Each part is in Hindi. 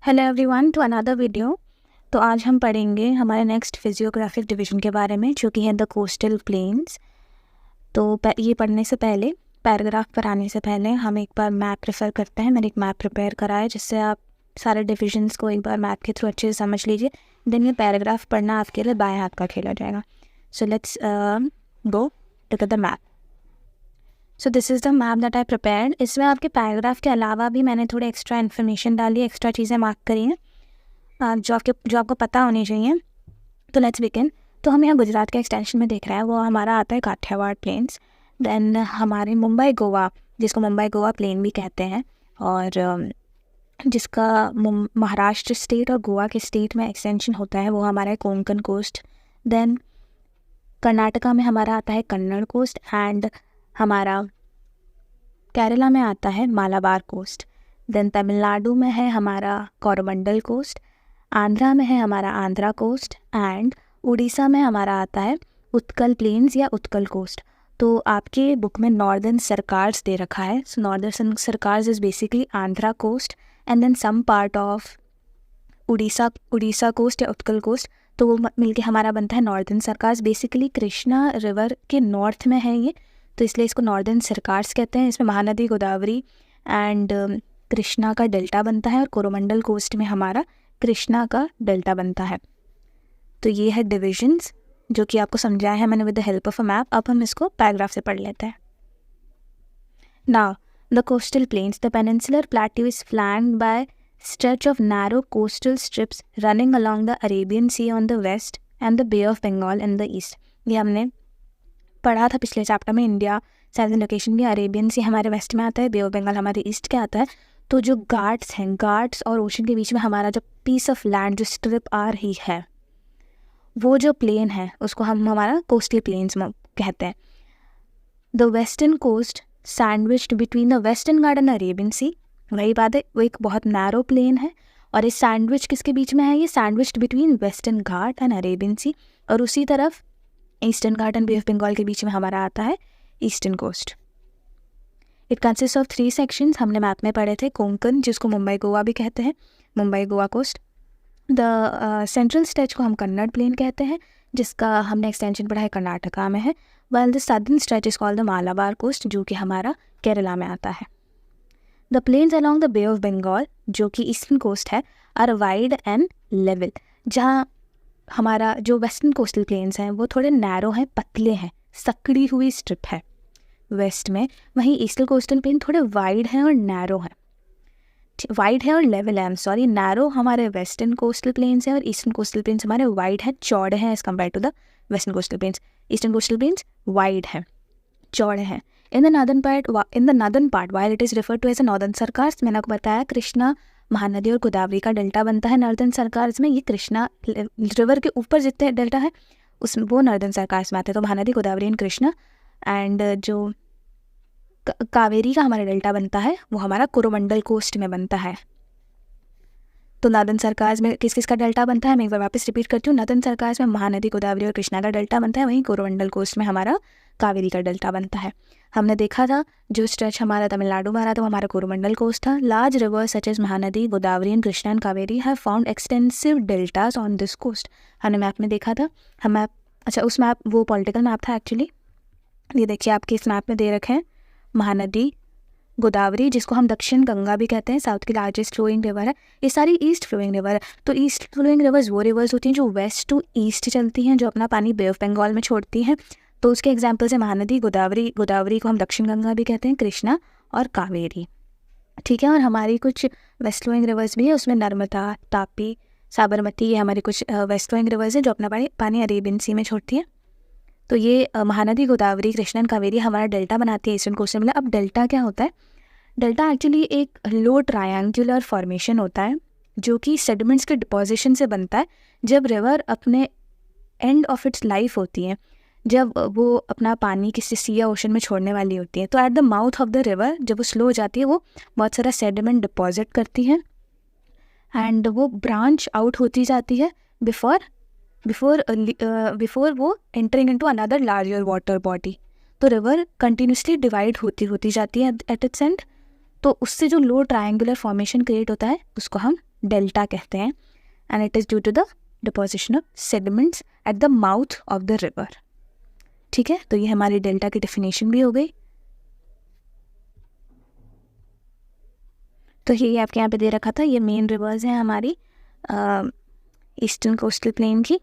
Hello everyone to another video. तो आज हम पढ़ेंगे हमारे नेक्स्ट फिजियोग्राफिक डिवीजन के बारे में, जो कि है द कोस्टल प्लेन्स। तो ये पढ़ने से पहले, पैराग्राफ पर आने से पहले हम एक बार मैप रेफर करते हैं। मैंने एक मैप प्रिपेयर करा है जिससे आप सारे डिविजन्स को एक बार मैप के थ्रू अच्छे से समझ लीजिए। देन ये पैराग्राफ पढ़ना आपके लिए बाएं हाथ का खेला जाएगा। So let's go look at the map. So this is the map that I prepared. इसमें आपके पैराग्राफ के अलावा भी मैंने थोड़े एक्स्ट्रा इन्फॉर्मेशन डाली, एक्स्ट्रा चीज़ें मार्क करी हैं जो आपको पता होनी चाहिए। तो लेट्स बिगिन। तो हम यहाँ गुजरात के एक्सटेंशन में देख रहे हैं, वो हमारा आता है काठियावाड़ प्लेन्स। देन हमारे मुंबई गोवा, जिसको मुंबई गोवा प्लेन भी कहते हैं, और जिसका महाराष्ट्र स्टेट और गोवा के स्टेट में एक्सटेंशन होता है, वो हमारा है कोंकण कोस्ट। देन कर्नाटका में हमारा आता है कन्नड़ कोस्ट, एंड हमारा केरला में आता है मालाबार कोस्ट। देन तमिलनाडु में है हमारा कोरोमंडल कोस्ट, आंध्रा में है हमारा आंध्रा कोस्ट, एंड उड़ीसा में हमारा आता है उत्कल प्लेन्स या उत्कल कोस्ट। तो आपके बुक में नॉर्दर्न सरकार्स दे रखा है। So northern Circars is basically Andhra coast and then some part of Orissa coast या उत्कल कोस्ट। तो वो मिलके हमारा बनता है northern Circars. Basically Krishna river के नॉर्थ में है ये, तो इसलिए इसको नॉर्दर्न सरकार्स कहते हैं। इसमें महानदी, गोदावरी एंड कृष्णा का डेल्टा बनता है, और कोरोमंडल कोस्ट में हमारा कृष्णा का डेल्टा बनता है। तो ये है डिविजन्स जो कि आपको समझाया है मैंने with the help of a map. अब हम इसको पैराग्राफ से पढ़ लेते हैं। Now the coastal plains, the peninsular plateau is flanked by stretch of narrow coastal strips running along the Arabian Sea on the west and the Bay of Bengal in the east। ये हमने पढ़ा था पिछले चैप्टर में। इंडिया साइज लोकेशन भी अरेबियन सी हमारे वेस्ट में आता है, बे ऑफ बंगाल हमारे ईस्ट के आता है। तो जो घाट्स हैं, घाट्स और ओशन के बीच में हमारा जो पीस ऑफ लैंड, जो स्ट्रिप आ रही है, वो जो प्लेन है उसको हम हमारा कोस्टल प्लेन्स कहते हैं। The western coast sandwiched between the western Ghat and Arabian sea. वही बात है, वो एक बहुत नैरो प्लेन है, और इस सैंडविच किसके बीच में है? ये sandwiched between western Ghat and Arabian sea, और उसी तरफ eastern Ghat and bay of Bengal के बीच में हमारा आता है eastern coast. It consist of 3 sections. हमने मैप में पढ़े थे कोंकण, जिसको मुंबई गोवा भी कहते हैं, Mumbai Goa coast. The central stretch को हम कन्नड़ प्लेन कहते हैं, जिसका हमने एक्सटेंशन पढ़ा है कर्नाटका में है। Well the southern stretch is called the Malabar coast, जो कि हमारा केरला में आता है। The plains along the Bay of Bengal, जो कि ईस्टर्न कोस्ट है, आर वाइड एंड लेवल। जहाँ हमारा जो वेस्टर्न कोस्टल प्लेन्स हैं वो थोड़े नैरो हैं, पतले हैं, सकड़ी हुई स्ट्रिप है वेस्ट में। वहीं ईस्टर्न कोस्टल प्लेन थोड़े वाइड हैं और नैरो हैं, वाइड है और लेवल है। आई एम सॉरी, नैरो हमारे वेस्टर्न कोस्टल प्लेन्स हैं और ईस्टर्न कोस्टल प्लेन्स हमारे वाइड हैं, चौड़े हैं as compare to the western coastal plains. Eastern coastal plains wide हैं, चौड़े हैं। In the northern part while it is referred to as a northern Circars, मैंने आपको बताया कृष्णा, महानदी और गोदावरी का डेल्टा बनता है नॉर्दर्न सरकार्स में। ये कृष्णा रिवर के ऊपर जितने डेल्टा है उसमें वो नॉर्दर्न सरकार्स में आते हैं। तो महानदी, गोदावरी एंड कृष्णा, एंड जो कावेरी का हमारा डेल्टा बनता है वो हमारा कोरोमंडल कोस्ट में बनता है। तो नॉर्दर्न सरकार्स में किस किस का डेल्टा बनता है, मैं एक बार वापस रिपीट करती हूँ। नॉर्दर्न सरकार्स में महानदी, गोदावरी और कृष्णा का डेल्टा बनता है, वहीं कोरोमंडल कोस्ट में हमारा कावेरी का डेल्टा बनता है। हमने देखा था जो स्ट्रेच हमारा तमिलनाडु में आ रहा था वो हमारा कोरोमंडल कोस्ट था। Large rivers such as Mahanadi, Godavari and Krishna and Kaveri have found extensive deltas on this coast. हमने मैप में देखा था। हम मैप, अच्छा उस मैप, वो पॉलिटिकल मैप था एक्चुअली। ये देखिए आपके इस मैप में दे रखे हैं महानदी, गोदावरी, जिसको हम दक्षिण गंगा भी कहते हैं, साउथ की लार्जेस्ट फ्लोइंग रिवर है। ये सारी ईस्ट फ्लोइंग रिवर है। तो ईस्ट फ्लोइंग रिवर्स वो रिवर्स होती हैं जो वेस्ट टू ईस्ट चलती हैं, जो अपना पानी बे ऑफ बंगाल में छोड़ती हैं। तो उसके एग्जाम्पल्स है महानदी, गोदावरी। गोदावरी को हम दक्षिण गंगा भी कहते हैं, कृष्णा और कावेरी, ठीक है। और हमारी कुछ वेस्ट फ्लोइंग रिवर्स भी है, उसमें नर्मदा, तापी, साबरमती, ये हमारी कुछ वेस्ट फ्लोइंग रिवर्स हैं जो अपना पानी अरेबियन सी में छोड़ती है। तो ये महानदी, गोदावरी, कृष्णा एंड कावेरी हमारा डेल्टा बनाती है ईस्टर्न कोस्टल में। अब डेल्टा क्या होता है? डेल्टा एक्चुअली एक लो ट्रायंगुलर फॉर्मेशन होता है जो कि सेडिमेंट्स के डिपोजिशन से बनता है। जब रिवर अपने एंड ऑफ इट्स लाइफ होती है, जब वो अपना पानी किसी सी या ओशन में छोड़ने वाली होती है, तो eight the mouth of the river जब वो स्लो हो जाती है वो बहुत सारा सेडिमेंट डिपॉजिट करती है, एंड वो ब्रांच आउट होती जाती है बिफोर वो entering into another larger water body. तो रिवर कंटिन्यूसली डिवाइड होती जाती है एट इट्स एंड। तो उससे जो लो ट्रायंगुलर फॉर्मेशन क्रिएट होता है उसको हम डेल्टा कहते हैं, and it is due to the deposition of sediments at the mouth of the river. ठीक है, तो ये हमारी डेल्टा की डेफिनेशन भी हो गई। तो ये आपके यहाँ पे दे रखा था, ये मेन रिवर्स हैं हमारी ईस्टर्न कोस्टल प्लेन की।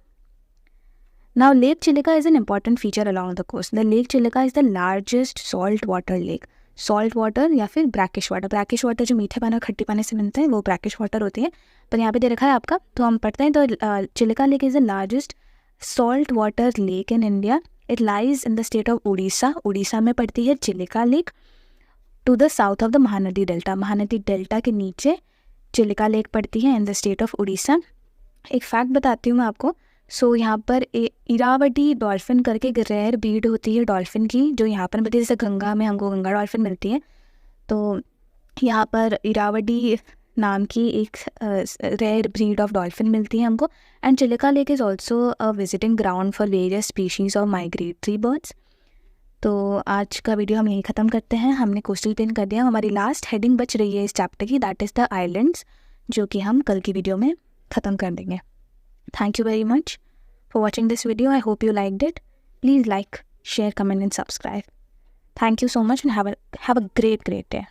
Now lake Chilika is an important feature along the coast. The lake Chilika is the largest salt water lake. Salt water या फिर ब्रैकिश वाटर, ब्रैकिश वाटर जो मीठे पानी और खट्टे पानी से बनते हैं वो ब्रैकिश वाटर होती है, पर यहाँ पे दे रखा है आपका, तो हम पढ़ते हैं। तो Chilika lake is the largest salt water lake in India. It lies in the state of Orissa. Orissa में पड़ती है Chilika lake. To the south of the Mahanadi delta. Mahanadi delta के नीचे चिलिका लेक पड़ती है in the state of Orissa. एक फैक्ट बताती हूँ मैं आपको। सो यहाँ पर इरावटी डॉल्फिन करके एक रेयर ब्रीड होती है डॉल्फिन की, जो यहाँ पर मिलती है। जैसे गंगा में हमको गंगा डॉल्फिन मिलती है, तो यहाँ पर इरावटी नाम की एक रेयर ब्रीड ऑफ डॉल्फिन मिलती है हमको। And Chilika lake is also a visiting ground for various species of migratory birds. तो आज का वीडियो हम यहीं ख़त्म करते हैं। हमने कोस्टल प्लेन कर दिया। हमारी लास्ट हेडिंग बच रही है इस चैप्टर की, दैट इज़ द आइलैंड्स, जो कि हम कल की वीडियो में ख़त्म कर देंगे। Thank you very much for watching this video. I hope you liked it. Please like, share, comment and subscribe. Thank you so much and have a great day.